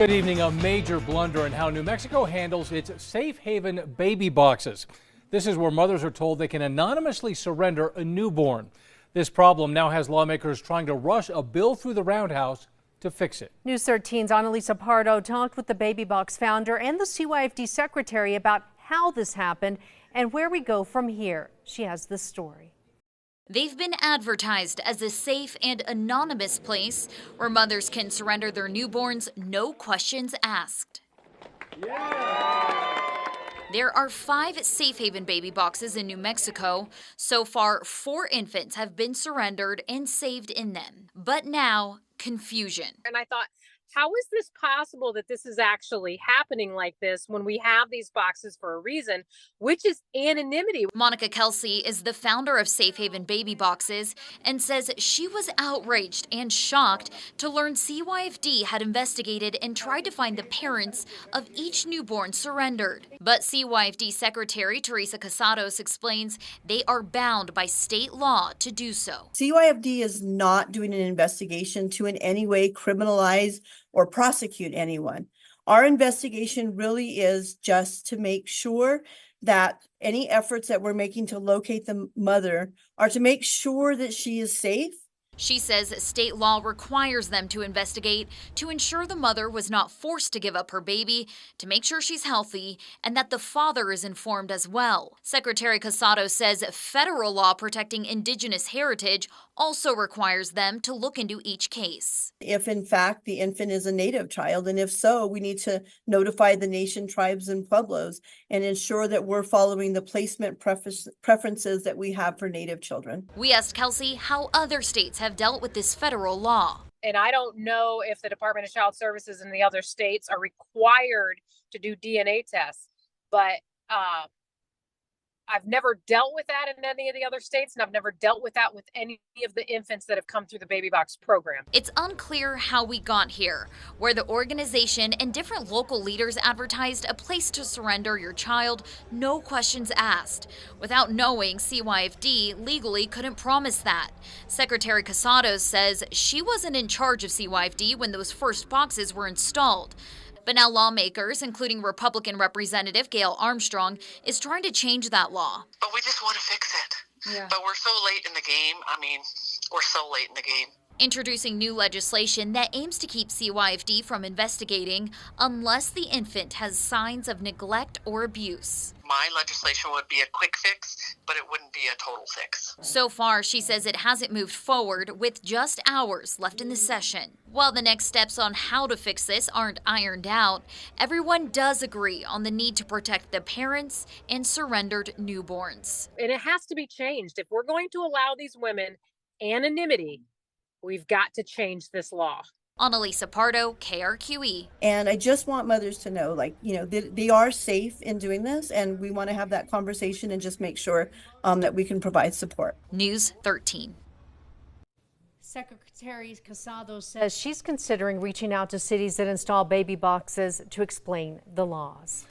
Good evening. A major blunder in how New Mexico handles its safe haven baby boxes. This is where mothers are told they can anonymously surrender a newborn. This problem now has lawmakers trying to rush a bill through the roundhouse to fix it. News 13's Annalisa Pardo talked with the Baby Box founder and the CYFD secretary about how this happened and where we go from here. She has this story. They've been advertised as a safe and anonymous place where mothers can surrender their newborns, no questions asked. There are 5 safe haven baby boxes in New Mexico. So far, 4 infants have been surrendered and saved in them. But now, confusion. And I thought, how is this possible that this is actually happening like this when we have these boxes for a reason, which is anonymity? Monica Kelsey is the founder of Safe Haven Baby Boxes and says she was outraged and shocked to learn CYFD had investigated and tried to find the parents of each newborn surrendered. But CYFD Secretary Teresa Casados explains they are bound by state law to do so. CYFD is not doing an investigation to in any way criminalize or prosecute anyone. Our investigation really is just to make sure that any efforts that we're making to locate the mother are to make sure that she is safe. She says state law requires them to investigate to ensure the mother was not forced to give up her baby, to make sure she's healthy, and that the father is informed as well. Secretary Casado says federal law protecting indigenous heritage also requires them to look into each case. If in fact the infant is a native child, and if so, we need to notify the nation, tribes, and pueblos and ensure that we're following the placement preferences that we have for native children. We asked Kelsey how other states have dealt with this federal law. And I don't know if the Department of Child Services in the other states are required to do DNA tests, but I've never dealt with that in any of the other states, and I've never dealt with that with any of the infants that have come through the Baby Box program. It's unclear how we got here, where the organization and different local leaders advertised a place to surrender your child, no questions asked. Without knowing, CYFD legally couldn't promise that. Secretary Casados says she wasn't in charge of CYFD when those first boxes were installed. But now lawmakers, including Republican Representative Gail Armstrong, is trying to change that law. But we just want to fix it. Yeah. But we're so late in the game. We're so late in the game. Introducing new legislation that aims to keep CYFD from investigating unless the infant has signs of neglect or abuse. My legislation would be a quick fix, but it wouldn't be a total fix. So far, she says it hasn't moved forward with just hours left in the session. While the next steps on how to fix this aren't ironed out, everyone does agree on the need to protect the parents and surrendered newborns. And it has to be changed. If we're going to allow these women anonymity, we've got to change this law. Annalisa Pardo, KRQE. And I just want mothers to know, they are safe in doing this, and we want to have that conversation and just make sure that we can provide support. News 13. Secretary Casado says she's considering reaching out to cities that install baby boxes to explain the laws.